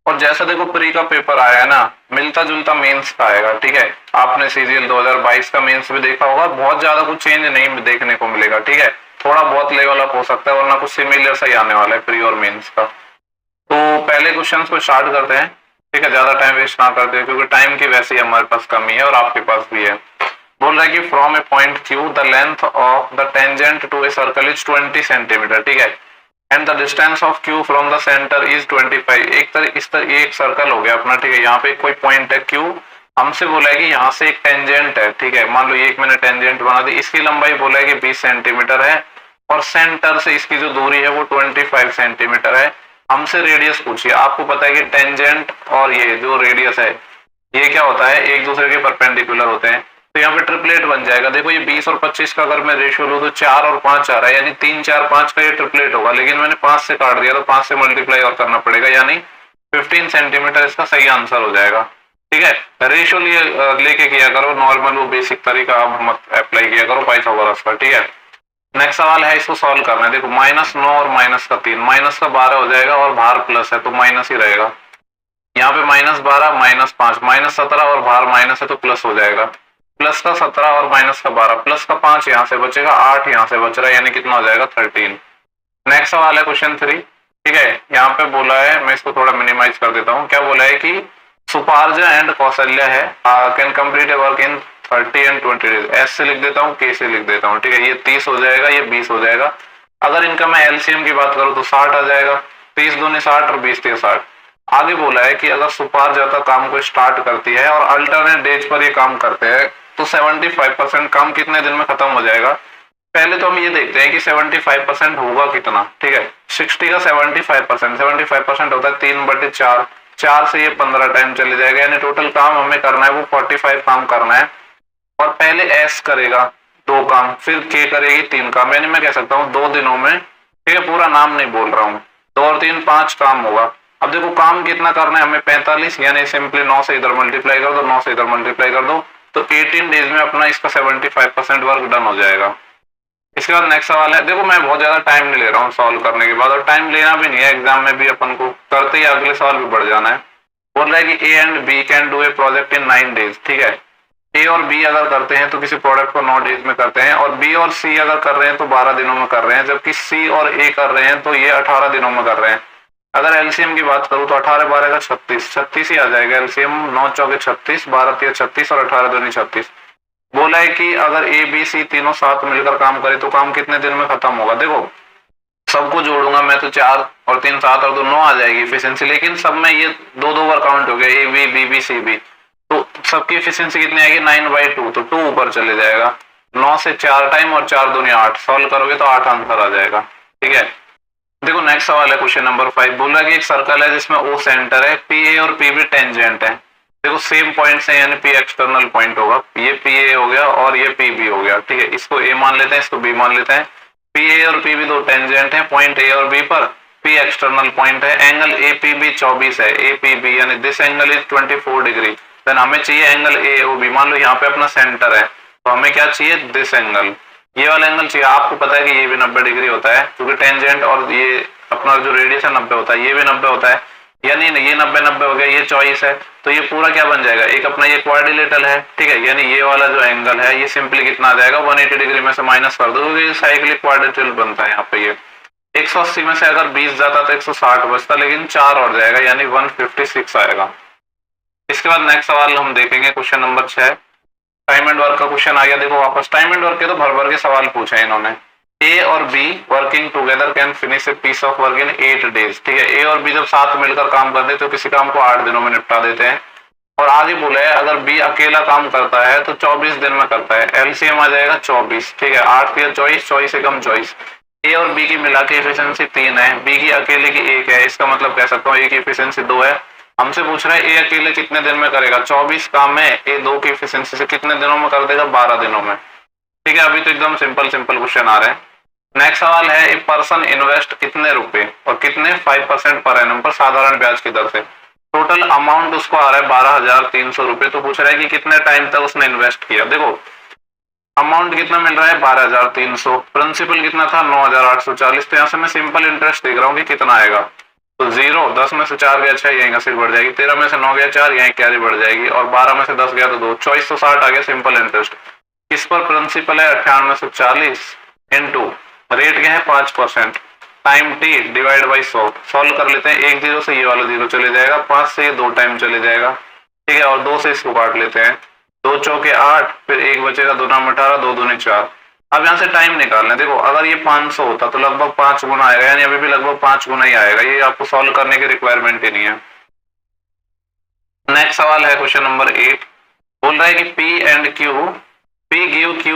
और जैसा देखो प्री का पेपर आया है ना, मिलता जुलता मेंस का आएगा। ठीक है, आपने सीजीएल 2022 का मेंस भी देखा होगा, बहुत ज्यादा कुछ चेंज नहीं देखने को मिलेगा। ठीक है, थोड़ा बहुत लेवल अप हो सकता है, वरना कुछ सिमिलर सा ही आने वाला है प्री और मेंस का। तो पहले क्वेश्चन को स्टार्ट करते हैं। ठीक है, ज्यादा टाइम वेस्ट ना करते हैं, क्योंकि टाइम की वैसे ही हमारे पास कमी है और आपके पास भी है। बोल रहा है कि from a point Q the length of the tangent to a circle is 20 centimetre. ठीक है, and the distance of Q from the centre is 25। इस तरह एक सर्कल हो गया अपना। ठीक है, यहाँ पे कोई पॉइंट है क्यू, हमसे बोला है कि यहाँ से एक टेंजेंट है। ठीक है, मान लो एक मैंने टेंजेंट बना दी, इसकी लंबाई बोला है कि 20 सेंटीमीटर है और सेंटर से इसकी जो दूरी है वो 25 सेंटीमीटर है। हमसे रेडियस पूछिए। आपको पता है कि टेंजेंट और ये जो रेडियस है ये क्या होता है, एक दूसरे के परपेंडिकुलर होते हैं। तो यहाँ पे ट्रिपलेट बन जाएगा। देखो ये 20 और 25 का अगर मैं रेशियो लूँ तो 4 और 5 आ रहा है, यानी 3 4 5 का ये ट्रिपलेट होगा। लेकिन मैंने 5 से काट दिया तो 5 से मल्टीप्लाई और करना पड़ेगा, यानी 15 सेंटीमीटर इसका सही आंसर हो जाएगा। ठीक है, रेशियो लेके किया करो, नॉर्मल वो बेसिक तरीका आप मत अप्लाई किया करो पाइथागोरस का। ठीक है, नेक्स्ट सवाल है, इसको सॉल्व करना है। देखो -9 और -3, माइनस का 12 हो जाएगा और बाहर प्लस है तो माइनस ही रहेगा। यहाँ पे -12 -5 -17 और बाहर माइनस है तो प्लस हो जाएगा। प्लस का 17 और माइनस का 12, प्लस का 5 यहाँ से बचेगा, 8 यहाँ से बच रहा है, यानी कितना हो जाएगा 13। नेक्स्ट सवाल है क्वेश्चन 3। ठीक है, यहाँ पे बोला है, मैं इसको थोड़ा मिनिमाइज कर देता हूँ। क्या बोला है कि सुपार्जा एंड कौशल्या है can complete A work in 30 and 20 days. S से लिख देता हूँ, के से लिख देता हूँ। ठीक है, ये 30 हो जाएगा, ये 20 हो जाएगा। अगर इनका मैं एलसीएम की बात करूँ तो 60 आ जाएगा। 30 दूनी 60 और 20 3 60। आगे बोला है कि अगर सुपार्जा काम को स्टार्ट करती है और अल्टरनेट डेज पर ये काम करते हैं तो 75% काम कितने दिन में खत्म हो जाएगा। पहले तो हम ये देखते हैं कि 75% होगा कितना। ठीक है, 60 का 75% होता है 3/4। 4 से ये 15 टाइम चले जाएगा, यानी टोटल काम हमें करना है वो 45 काम करना है। और पहले एस करेगा 2 काम, फिर के करेगी 3 काम, यानी मैं कह सकता हूँ 2 दिनों में। ठीक है, पूरा नाम नहीं बोल रहा हूँ, 2 और 3 5 काम होगा। अब देखो काम कितना करना है हमें 45, यानी सिंपली 9 से इधर मल्टीप्लाई कर दो, 9 से इधर मल्टीप्लाई कर दो, तो 18 डेज में अपना इसका 75% वर्क डन हो जाएगा। इसके बाद नेक्स्ट सवाल है। देखो मैं बहुत ज्यादा टाइम नहीं ले रहा हूँ सॉल्व करने के बाद, और टाइम लेना भी नहीं है, एग्जाम में भी अपन को करते ही अगले सवाल भी बढ़ जाना है। बोल रहा है कि A and B can do a project in 9 days. ठीक है, ए और बी अगर करते हैं तो किसी प्रोडक्ट को 9 डेज में करते हैं, और बी और सी अगर कर रहे हैं तो 12 दिनों में कर रहे हैं, जबकि सी और ए कर रहे हैं तो ये 18 दिनों में कर रहे हैं। अगर एलसीएम की बात करूं तो 18 12 का 36 ही आ जाएगा एलसीएम। 9 चौके 36, 12 तिया 36 और 18 दूनी 36। बोला है कि अगर ए बी सी तीनों साथ मिलकर काम करे तो काम कितने दिन में खत्म होगा। देखो सबको जोड़ूंगा मैं तो 4 और 3 7 और 2 9 आ जाएगी एफिशिएंसी, लेकिन सब में ये 2 बार काउंट हो गया, A B B B C B, तो सबकी एफिशिएंसी कितनी आएगी 9/2, तो 2 ऊपर चले जाएगा। 9 से 4 टाइम और 4 दूनी 8, सॉल्व करोगे तो 8 आंसर आ जाएगा। ठीक है, देखो नेक्स्ट सवाल है क्वेश्चन नंबर 5। बोल रहा है कि एक सर्कल है जिसमें ओ सेंटर है, पी ए और पी बी टेंजेंट है। देखो सेम पॉइंट्स हैं, यानी पी एक्सटर्नल पॉइंट होगा, ये पी ए हो गया और ये पी बी हो गया। ठीक है, इसको ए मान लेते हैं, इसको बी मान लेते हैं। पी ए और पी बी 2 टेंजेंट है पॉइंट ए और बी पर, पी एक्सटर्नल पॉइंट है, एंगल ए पी बी 24 है, ए पी बी यानी this angle is 24 degree. Then हमें चाहिए एंगल ए ओ बी। मान लो यहाँ पे अपना सेंटर है तो हमें क्या चाहिए, दिस एंगल, ये वाला एंगल चाहिए। आपको पता है कि ये भी 90 डिग्री होता है, क्योंकि टेंजेंट और ये अपना जो रेडियस है 90 होता है, ये भी 90 होता है, यानी ये 90 हो गया, ये 24 है, तो ये पूरा क्या बन जाएगा, एक अपना ये क्वाड्रिलेटरल है। ठीक है, यानी ये वाला जो एंगल है ये सिंपली कितना आ जाएगा, 180 डिग्री में से माइनस कर दो, क्योंकि साइक्लिक क्वाड्रिलेटरल बनता है यहाँ पे। ये 180 में से अगर 20 जाता तो 160 बचता, लेकिन 4 और जाएगा, यानी 156 आएगा। इसके बाद नेक्स्ट सवाल हम देखेंगे question number 6। Time and work का क्वेश्चन आ गया। देखो वापस टाइम एंड वर्क के तो भर भर के सवाल पूछे इन्होंने। ए और B working together can finish a piece of work in 8 days. ठीक है, ए और बी जब साथ मिलकर काम करते हैं तो किसी काम को 8 दिनों में निपटा देते हैं। और आगे बोला है अगर बी अकेला काम करता है तो 24 दिन में करता है, एलसीएम आ जाएगा 24। ठीक है, 8 या 24, 24 से कम 24। ए और बी की मिला के एफिशिएंसी 3 है, बी की अकेले की 1 है, इसका मतलब कह सकता हूँ ए की एफिशिएंसी 2 है। हमसे पूछ रहा है ए अकेले कितने दिन में करेगा, 24 काम में ए 2 की एफिशिएंसी से कितने दिनों में कर देगा, 12 दिनों में। ठीक है, अभी तो एकदम सिंपल क्वेश्चन आ रहे हैं। नेक्स्ट सवाल है ए पर्सन इन्वेस्ट कितने रुपए और कितने 5% पर एनम पर साधारण ब्याज की दर से। टोटल अमाउंट उसको आ रहा है 12,300 रुपए, तो पूछ रहा है कि कितने टाइम तक उसने इन्वेस्ट किया। देखो अमाउंट कितना मिल रहा है 12,300, प्रिंसिपल कितना था 9,840, तो यहाँ से मैं सिंपल इंटरेस्ट देख रहा हूँ कि कितना आएगा। तो 0, 10 में से 4 गया 6, यहीं का सिर्फ बढ़ जाएगी। 13 में से 9 गया 4, यहीं कैरी बढ़ जाएगी। और 12 में से 10 गया तो 2, 24 तो 60 आ गया सिंपल इंटरेस्ट। किस पर प्रिंसिपल है 9840 इंटू रेट क्या है 5%, time T divide by 100। Solve कर लेते हैं। 1 0 से ये वाला 0 चले जाएगा, 5 से ये 2 टाइम चले जाएगा, ठीक है। और 2 से इसको काट लेते हैं, 2 चौके 8, फिर 1 बचेगा, 2 नाम 18, 2 दूनी 4। अब यहाँ से टाइम निकालना है। देखो अगर ये 500 होता तो लगभग 5 गुना आएगा, यानी अभी भी लगभग 5 गुना ही आएगा। ये आपको सॉल्व करने की रिक्वायरमेंट ही नहीं है। नेक्स्ट सवाल है क्वेश्चन नंबर 8। बोल रहा है कि P and Q, P give Q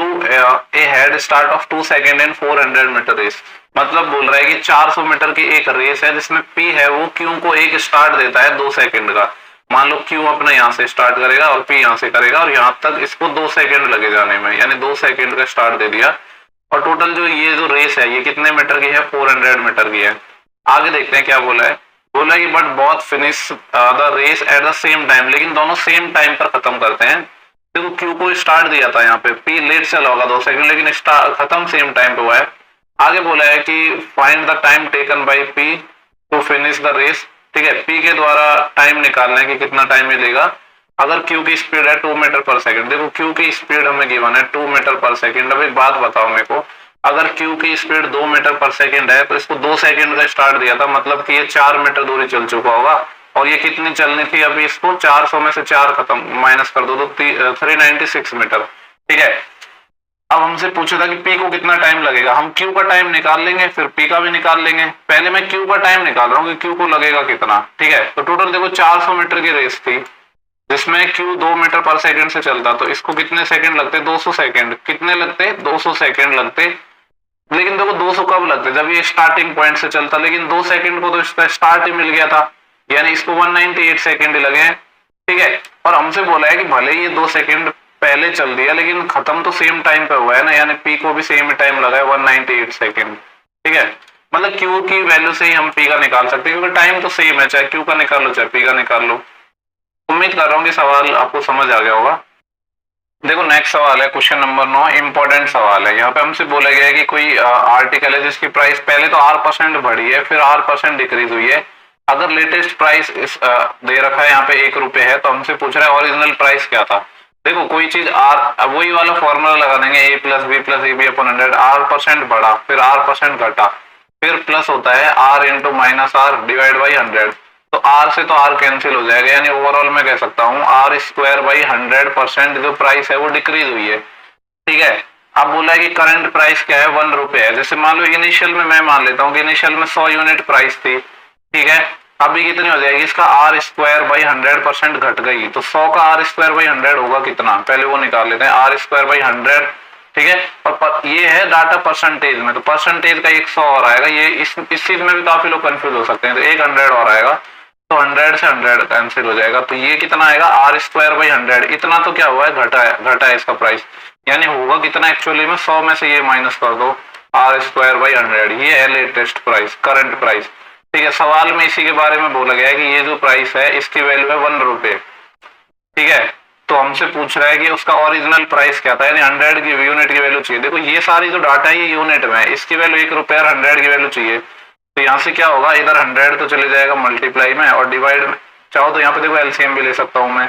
a head start of 2 second in 400 metre race. मतलब बोल रहा है कि 400 मीटर की एक रेस है जिसमें P है वो Q को एक स्टार्ट देता है 2 सेकेंड का। मान लो Q अपने यहाँ से स्टार्ट करेगा और P यहाँ से करेगा, और यहाँ तक इसको 2 सेकेंड लगे जाने में, यानी 2 सेकेंड का स्टार्ट दे दिया। और टोटल जो ये जो रेस है ये कितने मीटर की है, 400 मीटर की है। आगे देखते हैं क्या बोला है। बोला कि but both finish the race at the same time, लेकिन दोनों सेम टाइम पर खत्म करते हैं। देखो Q को स्टार्ट दिया था यहाँ पे, P लेट चला होगा 2 सेकेंड, लेकिन खत्म सेम टाइम पे हुआ है। आगे बोला है कि find the time taken by P to finish the race, ठीक है। P के द्वारा टाइम निकालना है कि कितना टाइम मिलेगा अगर Q की स्पीड है 2 मीटर पर सेकंड। देखो Q की स्पीड हमें गिवन है 2 मीटर पर सेकंड। अब एक बात बताओ मेरे को, अगर Q की स्पीड 2 मीटर पर सेकंड है तो इसको 2 सेकंड का स्टार्ट दिया था, मतलब कि ये 4 मीटर दूरी चल चुका होगा। और ये कितनी चलनी थी, अभी इसको 400 में से 4 खत्म माइनस कर दो तो 396 मीटर, ठीक है। अब हमसे पूछा था कि P को कितना टाइम लगेगा। हम Q का टाइम निकाल लेंगे, फिर P का भी निकाल लेंगे। पहले मैं Q का टाइम निकाल रहा हूँ कि Q को लगेगा कितना, ठीक है। तो टोटल देखो 400 मीटर की रेस थी जिसमें Q 2 मीटर पर सेकंड से चलता, तो इसको कितने सेकंड लगते, 200 सेकंड। कितने लगते, 200 सेकंड लगते। लेकिन देखो 200 कब लगते, जब ये स्टार्टिंग पॉइंट से चलता, लेकिन 2 सेकंड को तो इसका स्टार्ट ही मिल गया था, यानी इसको 198 सेकंड ही लगे, ठीक है। और हमसे बोला है कि भले ये 2 सेकंड पहले चल दिया लेकिन खत्म तो सेम टाइम पे हुआ है ना, यानी P को भी सेम टाइम लगा है 198 सेकंड, ठीक है। मतलब Q की वैल्यू से ही हम P का निकाल सकते हैं, क्योंकि टाइम तो सेम है, चाहे Q का निकाल लो चाहे P का निकाल लो। उम्मीद कर रहा हूँ कि सवाल आपको समझ आ गया होगा। देखो नेक्स्ट सवाल है क्वेश्चन नंबर 9, इंपॉर्टेंट सवाल है। यहाँ पे हमसे बोला गया है कि कोई आर्टिकल है जिसकी प्राइस पहले तो R% बढ़ी है, फिर R% डिक्रीज हुई है। अगर लेटेस्ट प्राइस दे रखा है यहाँ पे 1 रुपए है, तो हमसे पूछ रहा है ओरिजिनल प्राइस क्या था। देखो कोई चीज वही वाला फॉर्मूला लगा देंगे, A plus B plus A B upon 100। R% बढ़ा, फिर R% घटा, फिर प्लस होता है R into minus R divide by 100। तो R से तो R कैंसिल हो जाएगा, यानी ओवरऑल मैं कह सकता हूँ R स्क्वायर बाई 100% जो प्राइस है वो डिक्रीज हुई है, ठीक है। अब बोला है कि करंट प्राइस क्या है, 1 रुपए है। जैसे मान लो इनिशियल में मैं मान लेता हूँ कि इनिशियल में 100 यूनिट प्राइस थी, ठीक है। अभी कितनी हो जाएगी, इसका R स्क्वायर बाई 100% घट गई, तो 100 का R स्क्वायर बाई 100 होगा कितना, पहले वो निकाल लेते हैं। R स्क्वायर बाई 100, ठीक है। और ये है डाटा परसेंटेज में, तो परसेंटेज का 100 और आएगा। ये इस चीज में भी काफी लोग कंफ्यूज हो सकते हैं, तो 100 और आएगा, तो 100 से 100 कैंसिल हो जाएगा। तो ये कितना आएगा, R स्क्वायर बाई 100। इतना तो क्या हुआ है, घटा है इसका प्राइस, यानी होगा कितना एक्चुअली में, 100 में से ये माइनस कर दो, R स्क्वायर बाई 100। ये है लेटेस्ट प्राइस, करंट प्राइस, ठीक है। सवाल में इसी के बारे में बोला गया है कि ये जो प्राइस है इसकी वैल्यू है 1 रुपए, ठीक है। तो हमसे पूछ रहा है कि उसका ओरिजिनल प्राइस क्या था, यानी 100 की यूनिट की वैल्यू चाहिए। देखो ये सारी जो डाटा है ये यूनिट में है, इसकी वैल्यू 1 रुपए और 100 की वैल्यू चाहिए। तो यहाँ से क्या होगा, इधर 100 तो चले जाएगा मल्टीप्लाई में, और डिवाइड में चाहो तो यहाँ पे देखो एलसीएम भी ले सकता हूँ मैं।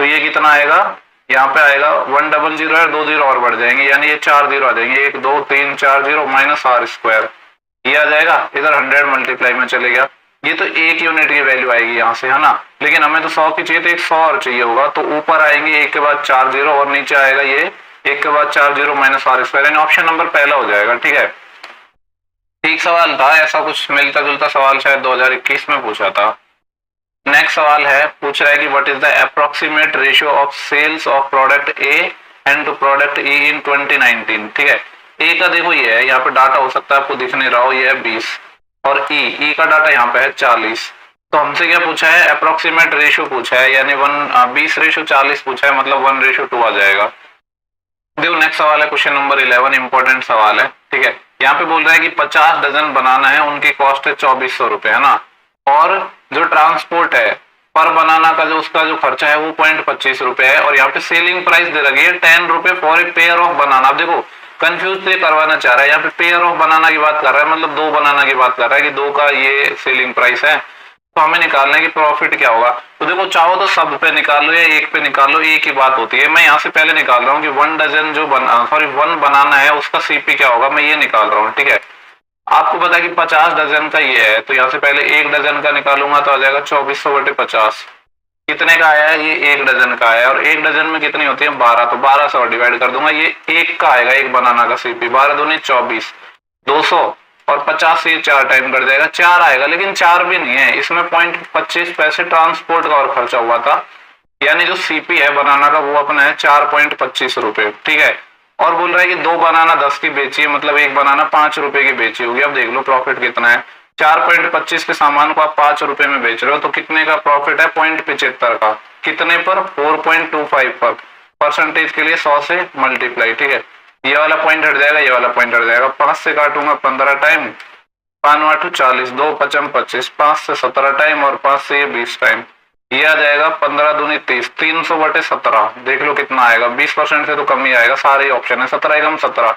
तो ये कितना आएगा, यहाँ पे आएगा 100 है, 2 0 और बढ़ जाएंगे, यानी ये 4 0 आ जाएंगे, 1 2 3 4 0 माइनस R स्क्वायर, ये आ जाएगा। इधर 100 मल्टीप्लाई में चले गया, ये तो 1 यूनिट की वैल्यू आएगी यहाँ से, है ना। लेकिन हमें तो 100 की चाहिए, तो 100 और चाहिए होगा, तो ऊपर आएंगे 1 के बाद 4 0 और नीचे आएगा ये 1 के बाद 4 0 माइनस R स्क्वायर, यानी ऑप्शन नंबर पहला हो जाएगा, ठीक है। ठीक सवाल था, ऐसा कुछ मिलता जुलता सवाल शायद 2021 में पूछा था। नेक्स्ट सवाल है, पूछ रहा है कि what is the approximate ratio of sales of product A and to product E in 2019, ठीक है। ए का देखो ये है, यहाँ पे डाटा हो सकता है आपको दिख नहीं रहा हो, ये है 20, और ई का डाटा यहाँ पे है 40। तो हमसे क्या पूछा है, अप्रोक्सीमेट रेशियो पूछा है, यानी 20:40 पूछा है, मतलब 1:2 आ जाएगा। देखो नेक्स्ट सवाल है क्वेश्चन नंबर 11, इंपॉर्टेंट सवाल है, ठीक है। यहाँ पे बोल रहा है कि 50 डजन बनाना है, उनकी कॉस्ट है 2400 रुपए, है ना। और जो ट्रांसपोर्ट है पर बनाना का जो उसका जो खर्चा है वो 0.25 रुपए है, और यहाँ पे सेलिंग प्राइस दे रखी है 10 रुपए फॉर ए पेयर ऑफ बनाना। अब देखो कंफ्यूज तो ये करवाना चाह रहा है, यहाँ पे पेयर ऑफ बनाना की बात कर रहा है, मतलब दो बनाना की बात कर रहा है कि दो का ये सेलिंग प्राइस है, तो हमें निकालना है कि प्रॉफिट क्या होगा। तो देखो चाहो तो सब पे निकाल लो या एक पे निकाल लो, एक ही बात होती है। मैं यहाँ से पहले निकाल रहा हूँ कि 1 डजन जो वन बनाना है उसका सीपी क्या होगा, मैं ये निकाल रहा हूँ, ठीक है। आपको पता है कि 50 डजन का ये है, तो यहाँ से पहले 1 डजन का निकालूंगा तो आ जाएगा 2400/50। कितने का आया है, ये 1 डजन का आया, और 1 डजन में कितनी होती है 12, तो 12 से डिवाइड कर दूंगा, ये एक का आएगा, एक बनाना का सीपी, 12 दूनी 24, 200 और 50 से 4 टाइम कर जाएगा, 4 आएगा। लेकिन 4 भी नहीं है, इसमें 0.25 पैसे ट्रांसपोर्ट का और खर्चा हुआ था, यानी जो सीपी है बनाना का वो अपना है 4.25 रुपए, ठीक है। और बोल रहा है कि 2 बनाना 10 की बेची है, मतलब एक बनाना 5 रुपए की बेची होगी। अब देख लो प्रॉफिट कितना है, 4.25 के सामान को आप 5 रुपए में बेच रहे हो, तो कितने का प्रॉफिट है 0.75 का, कितने पर 4.25 पर, परसेंटेज के लिए 100 से मल्टीप्लाई, ठीक है। ये वाला पॉइंट हट जाएगा, ये वाला पॉइंट हट जाएगा, 5 से काटूंगा 15 टाइम, 5 40, 2 5 25, 5 से 17 टाइम और 5 से 20 टाइम, ये आ जाएगा 15 दूनी 30, 300/17। देख लो कितना आएगा, 20% से तो कम ही आएगा, सारे ऑप्शन है, 17 एकम 17,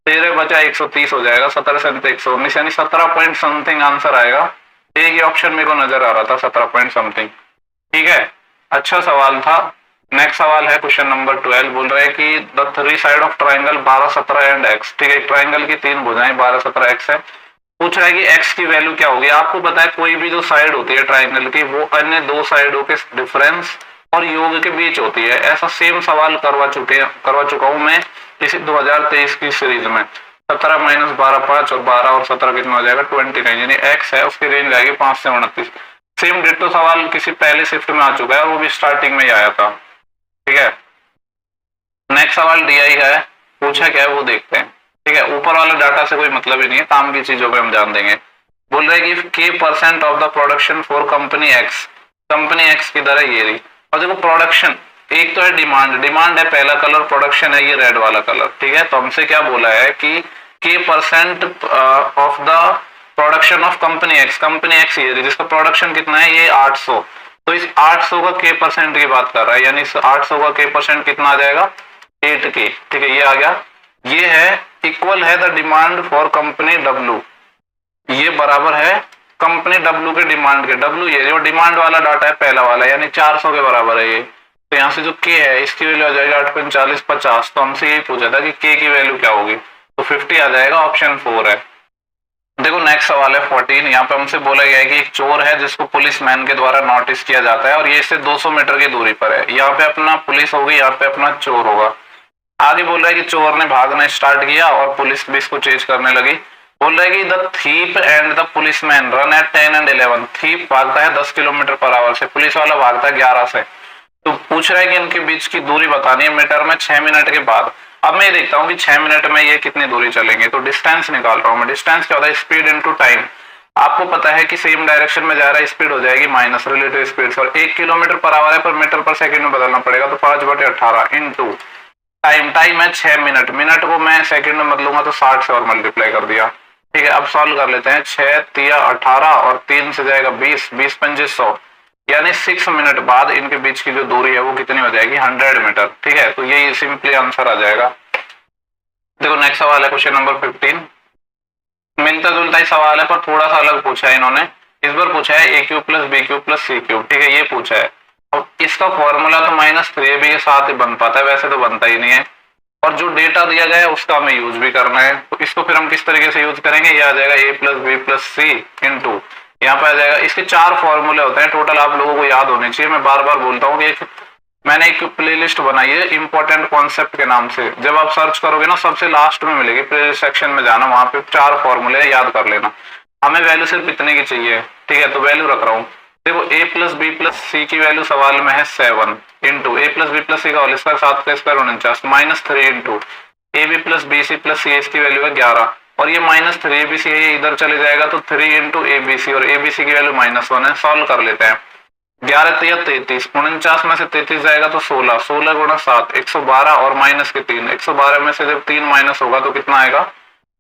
13 बचा 130 हो जाएगा, 17 से 119, यानी 17 पॉइंट समथिंग आंसर आएगा। एक ही ऑप्शन मेरे को नजर आ रहा था 17 पॉइंट समथिंग, ठीक है। अच्छा सवाल था। नेक्स्ट सवाल है क्वेश्चन नंबर 12, बोल रहा है कि the 3 side of triangle 12 17 and x, ठीक है। ट्राइंगल की 3 भुजाएं 12 17 x है, पूछ रहा है कि x की वैल्यू क्या होगी। आपको पता है कोई भी जो साइड होती है ट्राइंगल की वो अन्य दो साइडों के डिफरेंस और योग के बीच होती है। ऐसा सेम सवाल करवा चुका हूं मैं इसी 2023 की सीरीज में। 17 माइनस 12 5 और 12 और 17 कितना हो जाएगा 29, यानी x है उसकी रेंज आएगी 5 से 29। सेम डिट्टो सवाल किसी पहले शिफ्ट में आ चुका है, वो भी स्टार्टिंग में ही आया था, ठीक है। नेक्स्ट सवाल DI है, पूछा क्या है वो देखते हैं, ठीक है। ऊपर वाला डाटा से कोई मतलब ही नहीं है, काम की चीजों पे हम ध्यान देंगे। बोल रहे कि K% of the production for company X, company X की दर है ये रही। और देखो प्रोडक्शन एक तो है डिमांड है पहला कलर, प्रोडक्शन है ये रेड वाला कलर, ठीक है। तो हमसे क्या बोला है कि K% of the production of company X ये जिसका प्रोडक्शन कितना है ये 800, तो इस 800 का K% की बात कर रहा है, यानी इस 800 का K% कितना आ जाएगा 8K, ठीक है। ये आ गया, ये है इक्वल है the demand for company W, ये बराबर है कंपनी W के डिमांड के, W ये जो डिमांड वाला डाटा है पहला वाला, यानी 400 के बराबर है ये। तो यहाँ से जो K है इसकी वैल्यू आ जाएगा 8 40 50, तो हमसे यही पूछा था कि K की वैल्यू क्या होगी, तो 50 आ जाएगा, ऑप्शन 4 है। देखो नेक्स्ट सवाल है 14, यहाँ पे हमसे बोला गया है कि एक चोर है जिसको पुलिसमैन के द्वारा नोटिस किया जाता है और ये इससे 200 मीटर की दूरी पर है। यहाँ पे अपना पुलिस होगी, यहाँ पे अपना चोर होगा। आगे बोल रहा है कि चोर ने भागना स्टार्ट किया और पुलिस भी इसको चेज करने लगी। बोल रहा है कि the thief and the policeman run at 10 and 11, thief भागता है 10 km/h से, पुलिस वाला भागता है 11 से। तो पूछ रहा है कि इनके बीच की दूरी बतानी है मीटर में 6 मिनट के बाद। अब मैं देखता हूँ कि 6 मिनट में ये कितनी दूरी चलेंगे, तो डिस्टेंस निकाल रहा हूँ मैं। डिस्टेंस क्या होता है, स्पीड इनटू टाइम। आपको पता है कि सेम डायरेक्शन में जा रहा है, स्पीड हो जाएगी माइनस रिलेटिव स्पीड से, और 1 km/h है पर मीटर पर सेकंड में बदलना पड़ेगा, तो 5/18 इनटू टाइम है 6 मिनट, मिनट को मैं सेकंड में बदलूंगा तो 60 से और मल्टीप्लाई कर दिया, ठीक है। अब सॉल्व कर लेते हैं, 6 3 18 और 3 से जाएगा 20, 20 25 100, यानी 6 मिनट बाद इनके बीच की जो दूरी है वो कितनी हो जाएगी 100 मीटर, ठीक है। तो यही सिंपली आंसर आ जाएगा। देखो नेक्स्ट सवाल है क्वेश्चन नंबर 15, मिलता जुलता ही सवाल है पर थोड़ा सा अलग पूछा है इन्होंने। इस बार पूछा है AQ + BQ + CQ, ठीक है, ये पूछा है। अब इसका फॉर्मूला तो -3AB के साथ ही बन पाता है, वैसे तो बनता ही नहीं है, और जो डेटा दिया गया है उसका हमें यूज भी करना है। तो इसको फिर हम किस तरीके से यूज करेंगे, ये आ जाएगा A + B + C इंटू, यहाँ पे आ जाएगा, इसके 4 फॉर्मूले होते हैं टोटल, आप लोगों को याद होने चाहिए। मैं बार बार बोलता हूँ कि मैंने एक प्लेलिस्ट बनाई है इंपॉर्टेंट कॉन्सेप्ट के नाम से, जब आप सर्च करोगे ना सबसे लास्ट में मिलेगी, प्लेलिस्ट सेक्शन में जाना, वहां पे 4 फॉर्मूले याद कर लेना। हमें वैल्यू सिर्फ इतने की चाहिए, ठीक है, तो वैल्यू रख रहा हूँ। देखो A + B + C की वैल्यू सवाल में है 7 इंटू A + B + C का होल स्क्वायर 7 का square 49 -3 into AB + BC + C, इसकी वैल्यू है 11, और ये -3ABC है, ये इधर चले जाएगा तो 3 इंटू ABC, और ABC की वैल्यू -1 है। सॉल्व कर लेते हैं, 11 3 33, 49 में से 33 जाएगा तो 16, 16 गुणा 7 112 और माइनस के 3, 112 में से जब 3 माइनस होगा तो कितना आएगा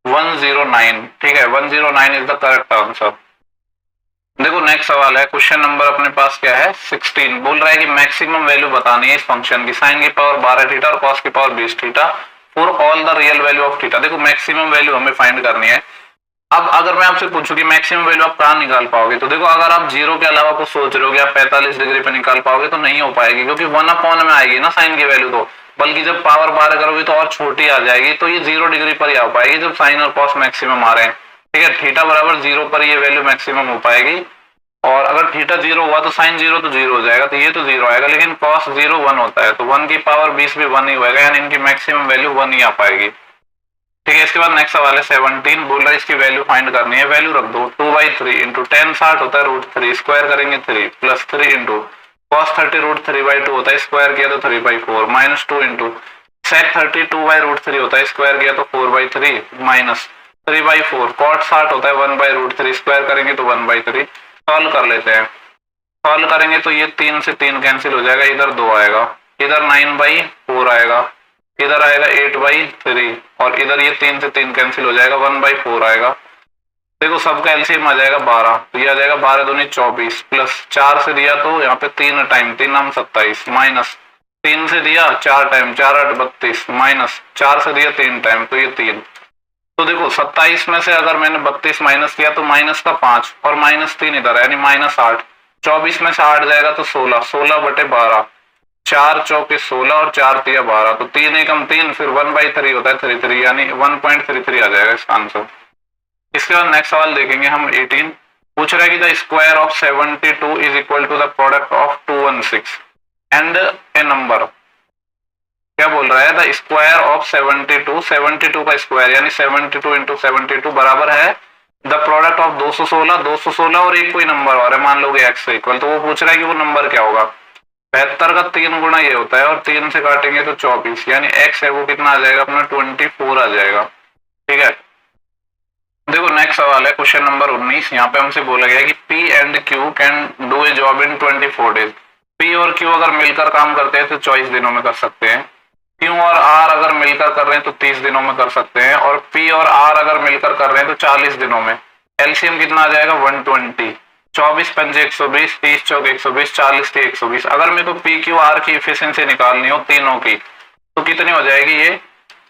109, ठीक है, 109 इज द करेक्ट आंसर। देखो नेक्स्ट सवाल है, क्वेश्चन नंबर अपने पास क्या है 16, बोल रहा है कि मैक्सिमम वैल्यू बतानी है इस फंक्शन की, साइन की पावर 12 थीटा और कॉस की power 20 theta for all the real value of theta. देखो मैक्सिमम वैल्यू हमें फाइंड करनी है। अब अगर मैं आपसे पूछूं कि मैक्सिमम वैल्यू आप कहाँ निकाल पाओगे, तो देखो अगर आप जीरो के अलावा कुछ सोच रहे हो कि आप 45 डिग्री पे निकाल पाओगे तो नहीं हो पाएगी, क्योंकि 1 में आएगी ना साइन की वैल्यू, तो बल्कि जब पावर 12 करोगे तो और छोटी आ जाएगी, तो ये 0 डिग्री पर ही आ पाएगी जब साइन और कॉस मैक्सिमम आ रहे हैं। ठीक है, थीटा बराबर 0 पर ये वैल्यू मैक्सिमम हो पाएगी। और अगर थीटा 0 हुआ तो साइन 0 तो 0 हो जाएगा, तो ये तो 0 आएगा, लेकिन कॉस 0 1 होता है, तो 1 की पावर 20 भी 1 ही होगा, यानी इनकी मैक्सिमम वैल्यू 1 ही आ पाएगी। ठीक है, इसके बाद नेक्स्ट सवाल है 17, बोल रहा है इसकी वैल्यू फाइंड करनी है। वैल्यू रख दो 2/3 इंटू टेन 60 होता है √3, स्क्वायर करेंगे 3 प्लस 3 इंटू कॉस 30 √3/2 होता है, स्क्वायर किया तो 3/4 माइनस 2 इंटू सेक 30 2/√3 होता है, स्क्वायर किया तो 4/3 माइनस 3/4 कॉट 60 होता है 1/√3, स्क्वायर करेंगे तो 1/3। सॉल्व कर लेते हैं। सॉल्व करेंगे तो ये 3 से 3 कैंसिल हो जाएगा, इधर 2 आएगा, इधर 9/4 आएगा, इधर आएगा 8/3 और इधर ये 3 से 3 कैंसिल हो जाएगा, 1/4 आएगा। देखो सबका एलसीएम आ जाएगा 12, तो ये आ जाएगा 12 दूनी 24 प्लस 4 से दिया तो यहाँ पे 3 टाइम 3 नाम 27 माइनस 3 से दिया 4 टाइम 4 8 32 माइनस 4 से दिया 3 टाइम तो ये 3। तो देखो 27 में से अगर मैंने 32 माइनस किया तो माइनस का 5 और माइनस 3 इधर है, यानी -8। 24 में से 8 जाएगा तो 16, 16/12, 4 चौके 16 और 4 तिया 12, तो 3 एकम 3, फिर 1/3 होता है 33, यानी 1.33 आ जाएगा इसका आंसर। इसके बाद नेक्स्ट सवाल देखेंगे हम 18, पूछ रहा है कि the square of 72 is equal to the product of 216 and a number. क्या बोल रहा है, द स्क्वायर ऑफ 72, 72 का स्क्वायर यानी 72 इंटू 72 बराबर है द प्रोडक्ट ऑफ 216, 216 और एक कोई नंबर और है, मान लोगे x से इक्वल, तो वो पूछ रहा है कि वो नंबर क्या होगा। 72 का 3 गुना ये होता है और 3 से काटेंगे तो 24, यानी x है वो कितना आ जाएगा अपना 24 आ जाएगा। ठीक है, देखो नेक्स्ट सवाल है क्वेश्चन नंबर 19। यहाँ पे हमसे बोला गया है कि P and Q can do A job in 24 days. P और Q अगर मिलकर काम करते हैं तो 24 दिनों में कर सकते हैं। Q और R अगर मिलकर कर रहे हैं तो 30 दिनों में कर सकते हैं, और P और R अगर मिलकर कर रहे हैं तो 40 दिनों में। एलसीएम कितना आ जाएगा 120, 24 पंजे 120, 30 चौक 120, 40 के 120। अगर मेरे को P Q R की इफिशिएंसी निकालनी हो तीनों की तो कितनी हो जाएगी, ये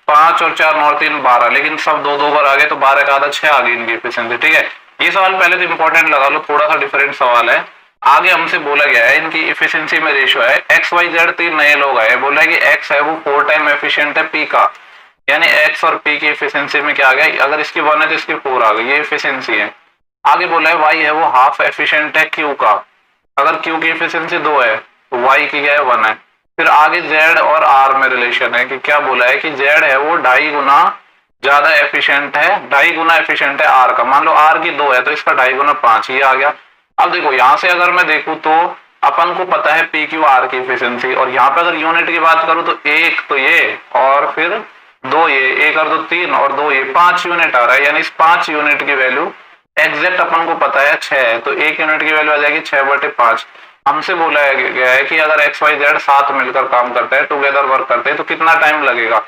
5 और 4 9 3 12, लेकिन सब 2 पर आ गए तो 12 का आधा 6 आ गई इनकी इफिशिएंसी। ठीक है, ये सवाल पहले तो इंपॉर्टेंट लगा लो, थोड़ा सा डिफरेंट सवाल है। आगे हमसे बोला गया है इनकी इफिशिएंसी में रेशियो है XYZ, 3 नए लोग आए, बोला है कि X है वो 4 टाइम एफिशिएंट है P का, यानी X और P की इफिशिएंसी में क्या आ गया, अगर इसकी 1 है तो इसकी 4 आ गई, ये इफिशिएंसी है। आगे बोला है Y है वो हाफ एफिशिएंट है Q का, अगर Q की इफिशिएंसी 2 है तो Y की क्या है 1 है। फिर आगे Z और R में रिलेशन है कि क्या बोला है कि Z है वो 2.5 गुना ज्यादा एफिशिएंट है, 2.5 गुना एफिशिएंट है R का, मान लो R की 2 है तो इसका 2.5 गुना 5, ये आ गया। अब देखो यहां से अगर मैं देखूं तो अपन को पता है P Q R की एफिशिएंसी, और यहाँ पे अगर यूनिट की बात करूं तो 1 तो ये और फिर 2 ये, 1 और 2 3 और 2 ये, 5 यूनिट आ रहा है, यानी इस 5 यूनिट की वैल्यू एग्जैक्ट अपन को पता है 6 है, तो 1 यूनिट की वैल्यू आ जाएगी 6/5। हमसे बोला गया है कि अगर XYZ साथ मिलकर काम करते हैं, टुगेदर वर्क करते हैं तो कितना टाइम लगेगा।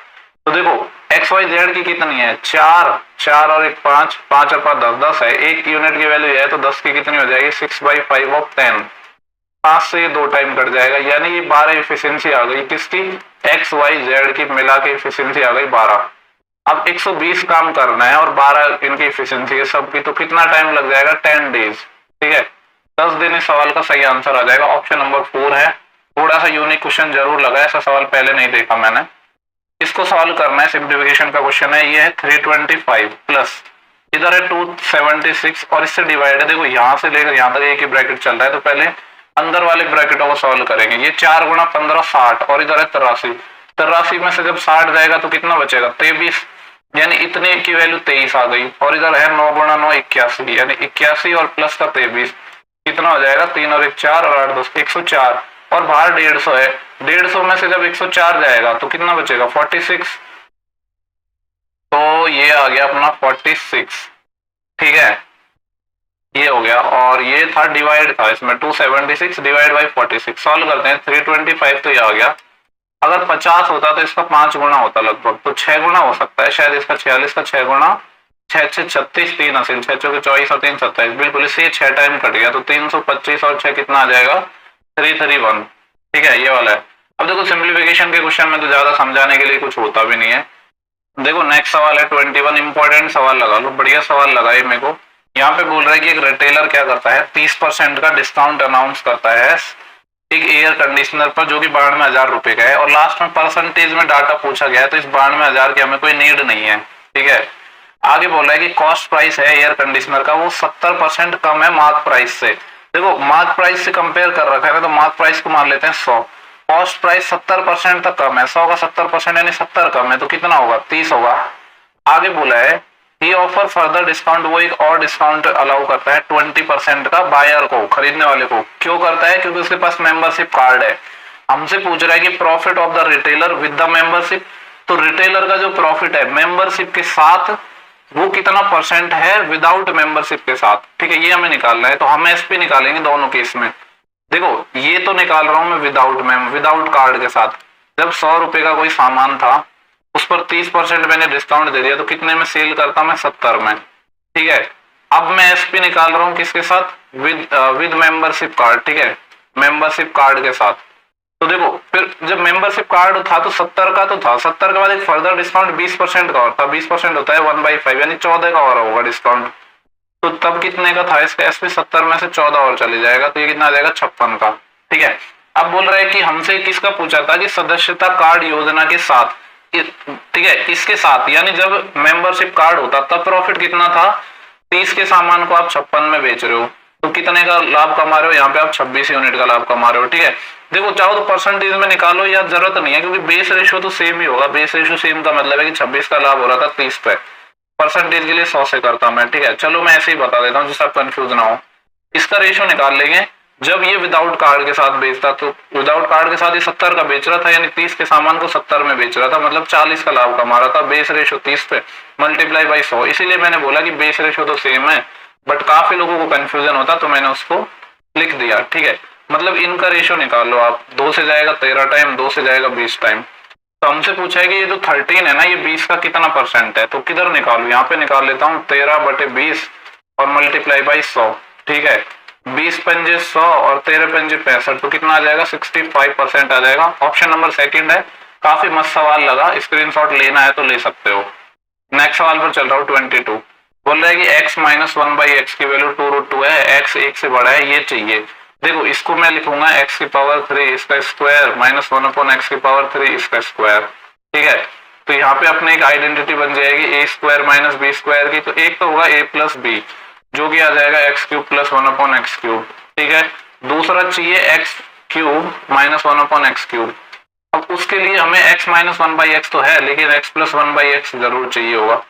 तो देखो XYZ की कितनी है 4, 4 और 1 5, 5 और 5 10, 10 है, 1 यूनिट की वैल्यू है तो 10 की कितनी हो जाएगी 6/5 ऑफ 10, 5 से ये 2 टाइम कट जाएगा, यानी ये 12 इफिशिएंसी आ गई किसकी, XYZ की मिला के इफिशिएंसी आ गई 12। अब 120 काम करना है और 12 इनकी इफिशिएंसी है सबकी, तो कितना टाइम लग जाएगा 10 डेज। ठीक है, 10 दिन इस सवाल का सही आंसर आ जाएगा, ऑप्शन नंबर 4 है। थोड़ा सा यूनिक क्वेश्चन जरूर लगा, ऐसा सवाल पहले नहीं देखा मैंने। इसको सॉल्व करना है, सिंप्लीफिकेशन का क्वेश्चन है, ये है 325 प्लस इधर है 276 और इससे डिवाइड है, देखो यहां से लेकर यहां तक एक ही ब्रैकेट चल रहा है, तो पहले अंदर वाले ब्रैकेटों को सॉल्व करेंगे। ये 4 गुना 15 60 और इधर है 83, 83 में से जब 60 जाएगा तो कितना बचेगा 23, यानी इतने की वैल्यू 23 आ गई, और इधर है 9 गुना 9 81, यानी 81 और प्लस का 23 कितना हो जाएगा 3 और 1 4 और 8 10 104, और बाहर 150 है, 150 में से जब 104 जाएगा तो कितना बचेगा 46, तो ये आ गया अपना 46। ठीक है, ये हो गया, और ये था डिवाइड था इसमें 276 डिवाइड बाई 46। सॉल्व करते हैं 325 तो ये आ गया, अगर 50 होता तो इसका 5 गुना होता लगभग, तो 6 गुना हो सकता है शायद इसका, 46 का 6 गुना 6 6 36 3 असील 6 चौके 24 और 3 27, बिल्कुल इससे 6 टाइम कट गया, तो 325 और 6 कितना आ जाएगा 331। ठीक है, ये वाला है। अब देखो सिंप्लीफिकेशन के क्वेश्चन में तो ज्यादा समझाने के लिए कुछ होता भी नहीं है, देखो नेक्स्ट सवाल है 21, इंपॉर्टेंट सवाल लगा लो, बढ़िया सवाल लगा है मेरे को। यहाँ पे बोल रहा है कि एक रिटेलर क्या करता है, 30% का डिस्काउंट अनाउंस करता है एक एयर कंडीशनर पर जो कि 92,000 रुपए का है, और लास्ट में परसेंटेज में डाटा पूछा गया है, तो इस 92,000 की हमें कोई नीड नहीं है, ठीक है। आगे बोल रहा है कि कॉस्ट प्राइस है एयर कंडीशनर का वो 70% कम है मार्क प्राइस से। देखो मार्क प्राइस से कंपेयर कर रखा है ना, तो मार्क प्राइस को मान लेते हैं 100, कॉस्ट प्राइस 70% तक कम है, 100 का 70% यानी 70 कम है, तो कितना होगा 30 होगा। आगे बोला है ही ऑफर फर्दर डिस्काउंट, वो एक और डिस्काउंट अलाउ करता है 20% का बायर को, खरीदने वाले को। क्यों करता है, क्योंकि उसके पास मेंबरशिप कार्ड है। हमसे पूछ रहा है कि profit of the retailer with the membership, तो रिटेलर का जो प्रॉफिट है मेंबरशिप के साथ वो कितना परसेंट है विदाउट मेंबरशिप के साथ, ठीक है, ये हमें निकालना है। तो हम एसपी निकालेंगे दोनों केस में। देखो ये तो निकाल रहा हूं मैं विदाउट कार्ड के साथ। जब 100 रुपए का कोई सामान था उस पर 30% मैंने डिस्काउंट दे दिया, तो कितने में सेल करता मैं 70 में, ठीक है। अब मैं एसपी निकाल रहा हूँ किसके साथ, विद मेंबरशिप कार्ड, ठीक है, मेंबरशिप कार्ड के साथ। तो देखो फिर जब मेंबरशिप कार्ड था तो 70 का तो था, 70 के बाद एक फर्दर डिस्काउंट 20% का और था, 20% होता है 1/5 यानी 14 का और होगा डिस्काउंट। तो तब कितने का था इसका एसपी, 70 में से 14 और चले जाएगा, तो ये कितना आ जाएगा 56 का, ठीक है। अब बोल रहा है कि हमसे किसका पूछा था कि सदस्यता कार्ड योजना के साथ, ठीक है, इसके साथ, यानी जब मेंबरशिप कार्ड होता तब प्रॉफिट कितना था, 30 के सामान को आप 56 में बेच रहे हो, तो कितने का लाभ कमा रहे हो, यहाँ पे आप 26 यूनिट का लाभ कमा रहे हो, ठीक है। देखो चाहो तो परसेंटेज में निकालो या जरूरत नहीं है, क्योंकि बेस रेशियो तो सेम ही होगा। बेस रेशियो सेम का मतलब है कि 26 का लाभ हो रहा था 30 पे, परसेंटेज के लिए 100 से करता मैं, ठीक है। चलो मैं ऐसे ही बता देता हूँ जिससे आप कंफ्यूज ना हो। इसका रेशियो निकाल लेंगे, जब ये विदाउट कार्ड के साथ बेचता, तो विदाउट कार्ड के साथ ये 70 का बेच रहा था, यानी 30 के सामान को 70 में बेच रहा था, मतलब 40 का लाभ कमा रहा था। बेस रेशियो 30 पे मल्टीप्लाई बाई 100, इसीलिए मैंने बोला कि बेस रेशियो तो सेम है, बट काफी लोगों को कंफ्यूजन होता तो मैंने उसको लिख दिया, ठीक है। मतलब इनका रेशियो निकाल लो आप, 2 से जाएगा 13 टाइम, 2 से जाएगा 20 टाइम। तो हमसे पूछा है कि ये जो 13 है ना, ये 20 का कितना परसेंट है, तो किधर निकालू, यहाँ पे निकाल लेता हूँ 13/20 और मल्टीप्लाई बाई 100, ठीक है। 20 पंजे 100 और 13 पंजे 65, तो कितना आ जाएगा 65% आ जाएगा। ऑप्शन नंबर सेकंड है। काफी मस्त सवाल लगा, स्क्रीनशॉट लेना है तो ले सकते हो। नेक्स्ट सवाल पर चल रहा हूँ 22। बोल रहा है कि x माइनस 1/x की वैल्यू 2√2 है, x 1 से बड़ा है, ये चाहिए। देखो इसको मैं लिखूंगा x की पावर 3 इसका स्क्वायर माइनस 1/x की पावर 3 इसका स्क्वायर, ठीक है। तो यहाँ पे अपने एक आइडेंटिटी बन जाएगी a² माइनस b² की, तो एक तो होगा a प्लस बी जो कि आ जाएगा x³ प्लस 1/x³, ठीक है। दूसरा चाहिए x³ माइनस 1/x³। अब उसके लिए हमें x माइनस 1/x तो है, लेकिन x प्लस 1/x जरूर चाहिए होगा।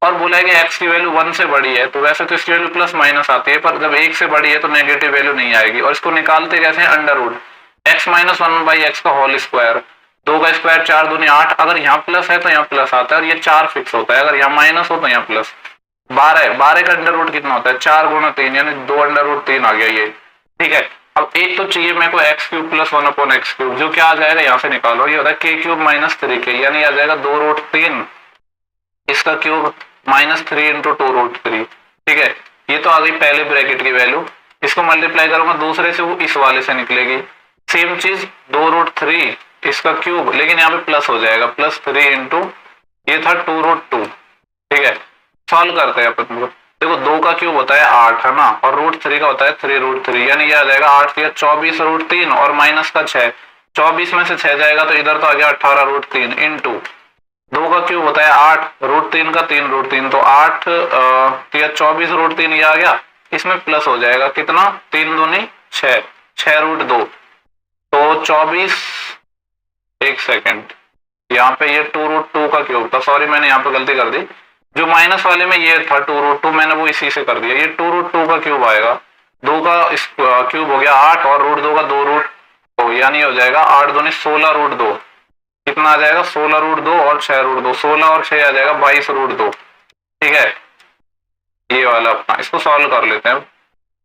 और बोला है कि x की वैल्यू 1 से बड़ी है, तो वैसे तो इसकी वैल्यू प्लस माइनस आती है, पर जब 1 से बड़ी है तो नेगेटिव वैल्यू नहीं आएगी। और इसको निकालते कैसे हैं, under root x minus 1/x का होल स्क्वायर, 2 का स्क्वायर 4 दूनी 8, अगर यहाँ प्लस है तो यहाँ प्लस आता है, और ये 4 फिक्स होता है, अगर यहाँ माइनस हो तो यहाँ प्लस। 12 का अंडर रूट कितना होता है, 4 गुना 3 यानी 2 अंडर रूट 3 आ गया ये, ठीक है। अब एक तो चाहिए मेरे को x³ प्लस 1/x³, जो क्या आ जाएगा यहाँ से निकालो, ये होता है k³ माइनस 3k, यानी आ जाएगा 2√3 इसका क्यूब माइनस 3 इंटू 2√3, ठीक है। ये तो आ गई पहले ब्रैकेट की वैल्यू, इसको मल्टीप्लाई करूंगा दूसरे से, वो इस वाले से निकलेगी। सेम चीज 2√3 इसका क्यूब, लेकिन यहाँ पे प्लस हो जाएगा, प्लस 3 इंटू ये था 2√2, ठीक है। सॉल्व करते हैं अपन को। देखो 2 का क्यूब होता है 8 है ना, और √3 का होता है 3√3, यानी ये आ जाएगा 8 या 24√3 और माइनस का 6, 24 में से 6 जाएगा तो इधर तो आ गया 18√3 इंटू 2 का क्यूब होता है 8, √3 का 3√3, तो 8 या 24√3 ये आ गया, इसमें प्लस हो जाएगा कितना, 3 दूनी 6, 6√2, तो 24, एक सेकेंड, यहाँ पे ये 2√2 का क्यूब था, सॉरी मैंने यहाँ पे गलती कर दी, जो माइनस वाले में ये था 2√2 मैंने वो इसी से कर दिया, ये 2√2 का क्यूब आएगा, 2 का क्यूब हो गया 8 और √2 का 2√2, यानी हो जाएगा 8 दूनी 16√2, कितना आ जाएगा 16√2 और 6√2, 16 और 6 आ जाएगा 22√2, ठीक है। ये वाला अपना, इसको सॉल्व कर लेते हैं।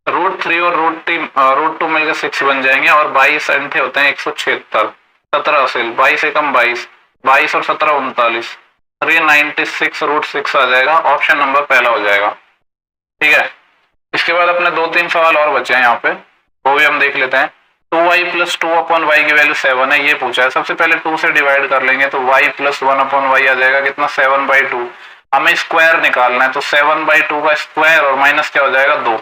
√3 और √2 मिलकर 6 बन जाएंगे, और 22 अंठे होते हैं 176, 17 असेल 22 एकम 22, 22 और 17 39, 396 √6 आ जाएगा। ऑप्शन नंबर पहला हो जाएगा, ठीक है। इसके बाद अपने 2-3 सवाल और बचे हैं यहाँ पे, वो भी हम देख लेते हैं। 2y प्लस 2/y की वैल्यू 7 है, ये पूछा है। सबसे पहले 2 से डिवाइड कर लेंगे तो y प्लस 1/y आ जाएगा कितना, 7/2। हमें स्क्वायर निकालना है तो 7/2 का स्क्वायर और माइनस क्या हो जाएगा 2,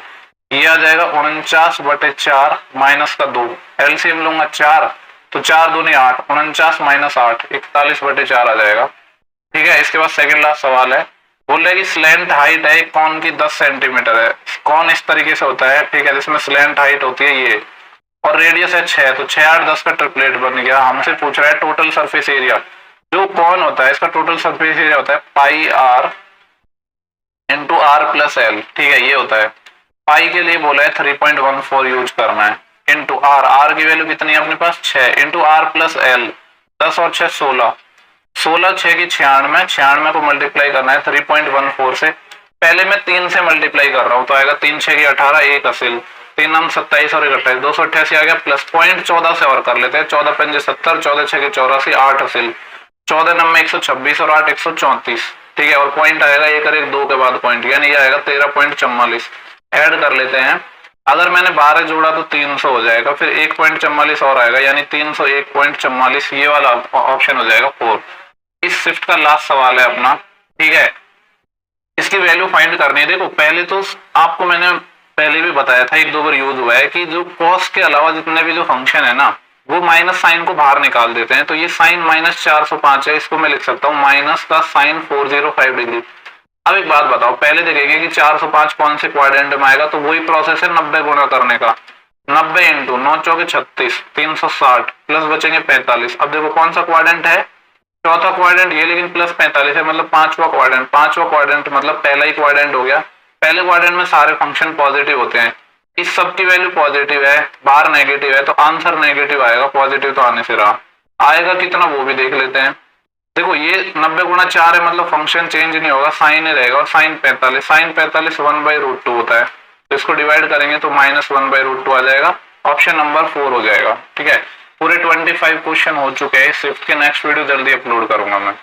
ये आ जाएगा 49/4 माइनस का 2। एलसीएम लूंगा 4 तो 4 दूनी 8, 49 माइनस 8 41/4 आ जाएगा। ठीक है, इसके बाद सेकंड लास्ट सवाल है, बोल रहा है कि स्लैंट हाइट है एक कॉन की 10 सेंटीमीटर है। कॉन इस तरीके से होता है, ठीक है, जिसमें स्लैंट हाइट होती है ये, और रेडियस है 6, तो 6 8 10 का ट्रिपलेट बन गया। हमसे पूछ रहा है टोटल सरफेस एरिया। जो कॉन होता है इसका टोटल सरफेस एरिया होता है pi r into r plus l. ठीक है, ये होता है। पाई के लिए बोला है 3.14 यूज करना है, इंटू आर, आर की वैल्यू कितनी है अपने पास 6, इंटू आर प्लस एल, 10 और 6 16, 16 6 की 96, 96 को मल्टीप्लाई करना है 3.14 से। पहले मैं 3 से मल्टीप्लाई कर रहा हूँ तो आएगा 3 6 की 18, 1 असिल, 3 हम 27 और 1 28, 288 आ गया, प्लस पॉइंट 14 से और कर लेते हैं, 14 5 70, 14 6 की 84, 8 असिल, 14 9 126 और 8 134। ठीक है, और पॉइंट आएगा 1 और 1 2 के बाद पॉइंट, यानी ये आएगा 13.44। ऐड कर लेते हैं, अगर मैंने 12 जोड़ा तो 300 हो जाएगा, फिर 1.44 और आएगा, यानी 301.44, ये वाला ऑप्शन हो जाएगा 4। इस शिफ्ट का लास्ट सवाल है अपना। ठीक है, इसकी वैल्यू फाइंड करनी है। देखो पहले तो आपको मैंने पहले भी बताया था, 1 2 बार यूज हुआ है कि जो कॉस के अलावा जितने भी जो फंक्शन है ना, वो माइनस साइन को बाहर निकाल देते हैं। तो ये साइन माइनस 405 है, इसको मैं लिख सकता हूँ माइनस का साइन 405 डिग्री। अब एक बात बताओ, पहले देखेंगे कि 405 कौन से क्वाड्रेंट में आएगा, तो वही प्रोसेस है 90 गुना करने का। 90 इंटू 9 चौके 36, 360 प्लस बचेंगे 45। अब देखो कौन सा क्वाड्रेंट है, चौथा क्वाड्रेंट ये, लेकिन प्लस 45 है, मतलब पांचवा क्वाड्रेंट। पांचवा क्वाड्रेंट मतलब पहला ही क्वाड्रेंट हो गया। पहले क्वाड्रेंट में सारे फंक्शन पॉजिटिव होते हैं, इस सब की वैल्यू पॉजिटिव है, बाहर नेगेटिव है, तो आंसर नेगेटिव आएगा, पॉजिटिव तो आने से रहा। आएगा कितना वो भी देख लेते हैं। देखो ये 90 गुना 4 है, मतलब फंक्शन चेंज नहीं होगा, साइन ही रहेगा, और साइन 45, साइन 45 1/√2 होता है, तो इसको डिवाइड करेंगे तो माइनस 1/√2 आ जाएगा। ऑप्शन नंबर 4 हो जाएगा। ठीक है, पूरे 25 क्वेश्चन हो चुके हैं। शिफ्ट के नेक्स्ट वीडियो जल्दी अपलोड करूंगा मैं।